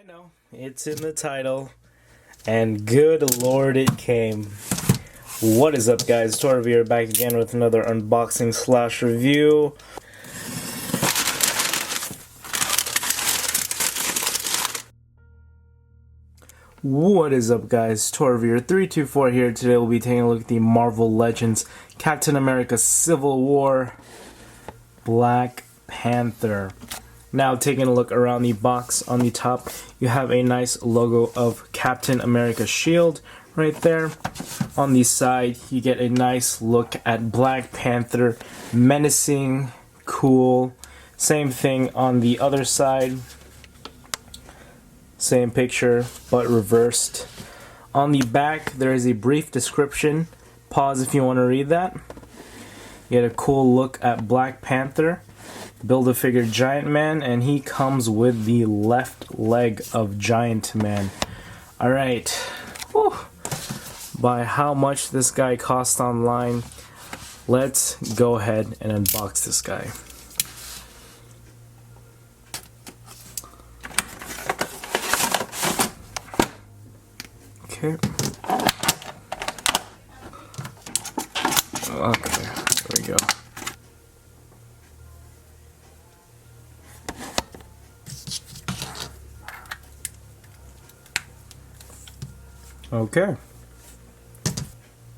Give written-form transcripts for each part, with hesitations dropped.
I know, it's in the title, and good lord it came. What is up guys, Torv here, back again with another unboxing slash review. What is up guys, Torvier324 here. Today we'll be taking a look at the Marvel Legends Captain America Civil War Black Panther. Now taking a look around the box, on the top you have a nice logo of Captain America's shield right there. On the side you get a nice look at Black Panther, menacing, cool. Same thing on the other side. Same picture, but reversed. On the back, there is a brief description. Pause if you want to read that. You get a cool look at Black Panther. Build-A-Figure Giant Man, and he comes with the left leg of Giant Man. Alright. Whew. By how much this guy cost online, let's go ahead and unbox this guy. Okay, there we go. Okay.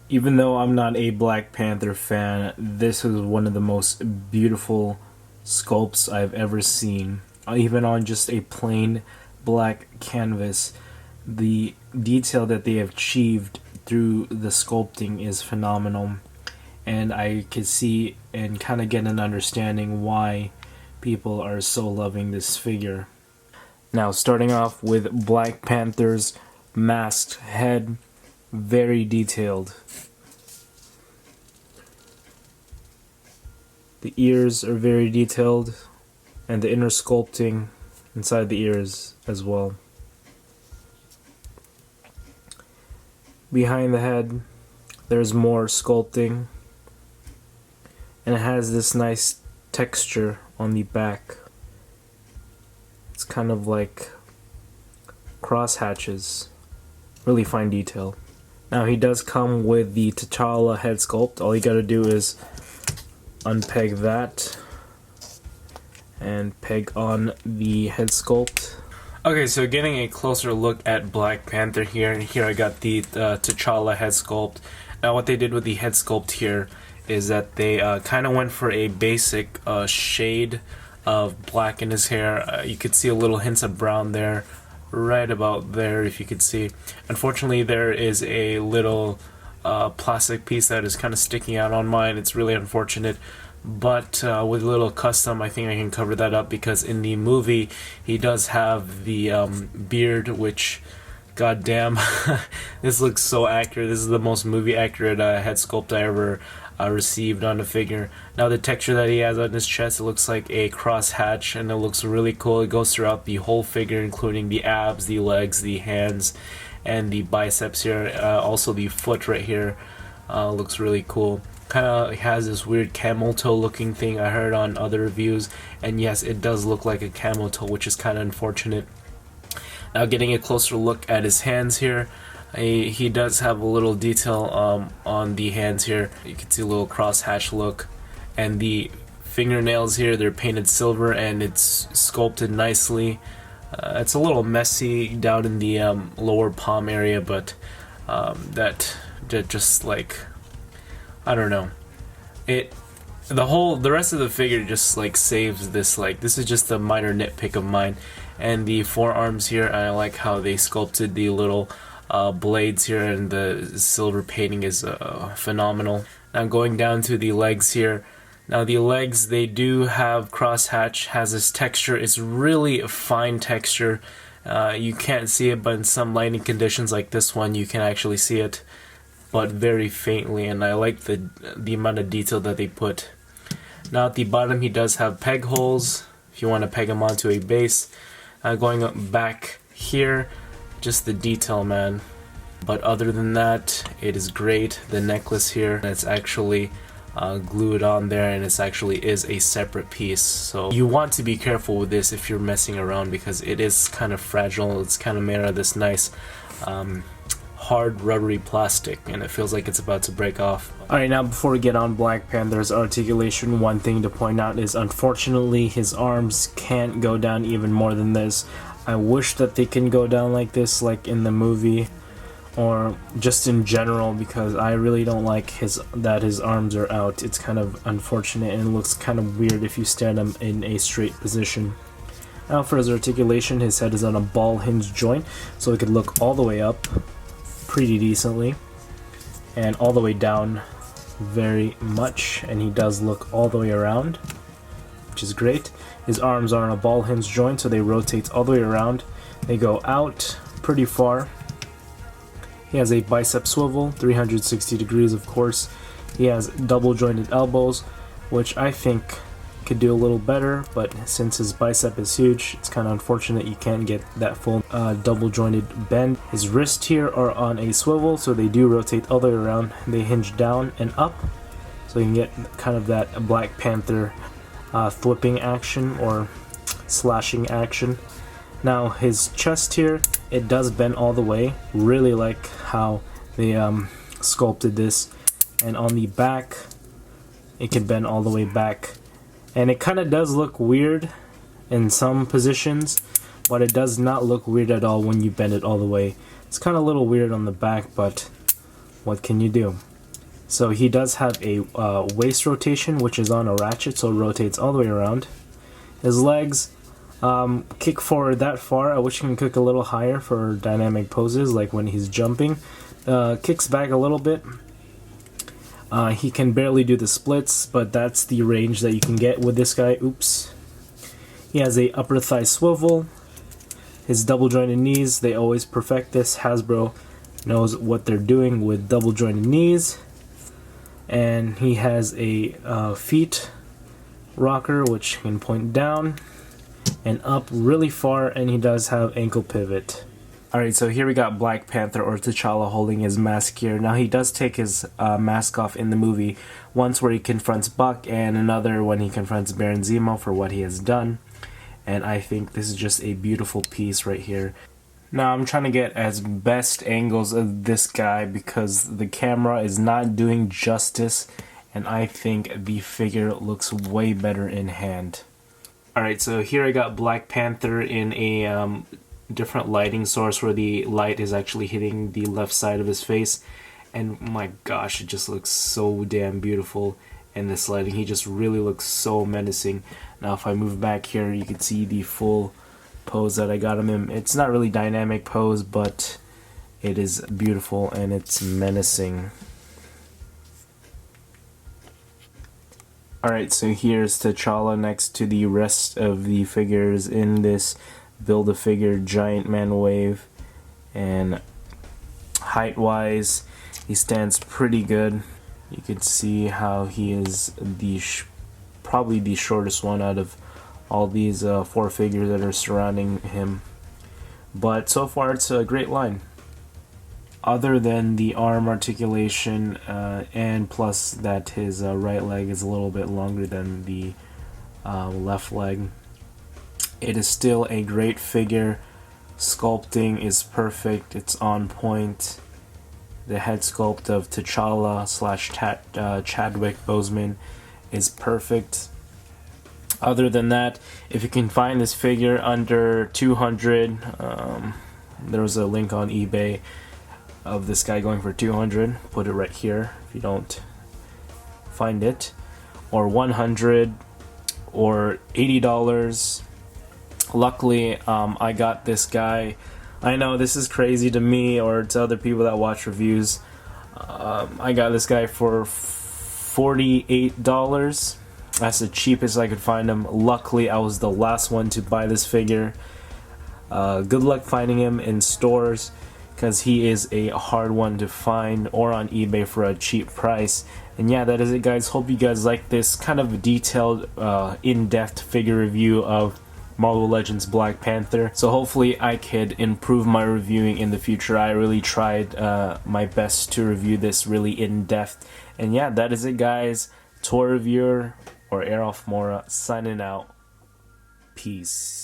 Even though I'm not a Black Panther fan, this is one of the most beautiful sculpts I've ever seen. Even on just a plain black canvas, the detail that they have achieved through the sculpting is phenomenal, and I could see and kind of get an understanding why people are so loving this figure. Now starting off with Black Panther's masked head, very detailed. The ears are very detailed, and the inner sculpting inside the ears as well. Behind the head, there's more sculpting, and it has this nice texture on the back. It's kind of like cross hatches, really fine detail. Now he does come with the T'Challa head sculpt. All you gotta do is unpeg that and peg on the head sculpt. Okay, so getting a closer look at Black Panther here, and here I got the T'Challa head sculpt. Now what they did with the head sculpt here is that they kind of went for a basic shade of black in his hair. You could see a little hints of brown there, right about there if you could see. Unfortunately there is a little plastic piece that is kind of sticking out on mine. It's really unfortunate. But with a little custom, I think I can cover that up, because in the movie he does have the beard, which, goddamn, this looks so accurate. This is the most movie accurate head sculpt I ever received on a figure. Now the texture that he has on his chest, it looks like a cross hatch, and it looks really cool. It goes throughout the whole figure, including the abs, the legs, the hands, and the biceps here. Also the foot right here looks really cool. Kind of has this weird camel toe looking thing I heard on other reviews, and yes, it does look like a camel toe, which is kind of unfortunate. Now getting a closer look at his hands here, he does have a little detail on the hands here. You can see a little cross hatch look, and the fingernails here, they're painted silver and it's sculpted nicely. It's a little messy down in the lower palm area, but that just like, I don't know. The rest of the figure just like saves this. Like, this is just a minor nitpick of mine. And the forearms here, I like how they sculpted the little blades here, and the silver painting is phenomenal. Now going down to the legs here. Now the legs, they do have crosshatch, has this texture. It's really a fine texture. You can't see it, but in some lighting conditions like this one, you can actually see it, but very faintly, and I like the amount of detail that they put. Now at the bottom he does have peg holes if you want to peg him onto a base. Going up back here, just the detail, man. But other than that, it is great. The necklace here, it's actually glue it on there, and it actually is a separate piece. So you want to be careful with this if you're messing around, because it is kind of fragile. It's kind of made out of this nice hard rubbery plastic, and it feels like it's about to break off. Alright, now before we get on Black Panther's articulation, one thing to point out is unfortunately his arms can't go down even more than this. I wish that they can go down like this, like in the movie, or just in general, because I really don't like his arms are out. It's kind of unfortunate, and it looks kind of weird if you stand him in a straight position. Now for his articulation, his head is on a ball hinge joint, so it could look all the way up pretty decently, and all the way down very much, and he does look all the way around, which is great. His arms are on a ball hinge joint, so they rotate all the way around. They go out pretty far. He has a bicep swivel, 360 degrees of course. He has double jointed elbows, which I think could do a little better, but since his bicep is huge, it's kind of unfortunate you can't get that full double jointed bend. His wrists here are on a swivel, so they do rotate all the way around. They hinge down and up, so you can get kind of that Black Panther flipping action or slashing action. Now his chest here, it does bend all the way. Really like how they sculpted this, and on the back it can bend all the way back. And it kind of does look weird in some positions, but it does not look weird at all when you bend it all the way. It's kind of a little weird on the back, but what can you do? So he does have a waist rotation, which is on a ratchet, so it rotates all the way around. His legs kick forward that far. I wish he can kick a little higher for dynamic poses, like when he's jumping. Kicks back a little bit. He can barely do the splits, but that's the range that you can get with this guy. Oops. He has a upper thigh swivel. His double jointed knees, they always perfect this. Hasbro knows what they're doing with double jointed knees. And he has a feet rocker, which can point down and up really far, and he does have ankle pivot. Alright, so here we got Black Panther, or T'Challa, holding his mask here. Now he does take his mask off in the movie, once where he confronts Buck, and another when he confronts Baron Zemo for what he has done. And I think this is just a beautiful piece right here. Now I'm trying to get as best angles of this guy because the camera is not doing justice, and I think the figure looks way better in hand. Alright, so here I got Black Panther in a different lighting source where the light is actually hitting the left side of his face, and my gosh, it just looks so damn beautiful in this lighting. He just really looks so menacing. Now if I move back here, you can see the full pose that I got him in. It's not really dynamic pose, but it is beautiful and it's menacing. Alright, so here's T'Challa next to the rest of the figures in this Build-A-Figure Giant Man wave, and height-wise, he stands pretty good. You can see how he is the probably the shortest one out of all these four figures that are surrounding him. But so far, it's a great line. Other than the arm articulation, and plus that his right leg is a little bit longer than the left leg, it is still a great figure. Sculpting is perfect. It's on point. The head sculpt of T'Challa / Chadwick Boseman is perfect. Other than that, if you can find this figure under 200, there was a link on eBay of this guy going for 200. Put it right here if you don't find it, or 100 or $80. Luckily, I got this guy. I know this is crazy to me or to other people that watch reviews. I got this guy for $48. That's the cheapest I could find him. Luckily, I was the last one to buy this figure. Good luck finding him in stores, because he is a hard one to find, or on eBay for a cheap price. And yeah, that is it, guys. Hope you guys like this kind of detailed, in-depth figure review of Marvel Legends Black Panther. So hopefully I could improve my reviewing in the future. I really tried my best to review this really in-depth. And yeah, that is it, guys. tour reviewer or Arolf Mora signing out. Peace.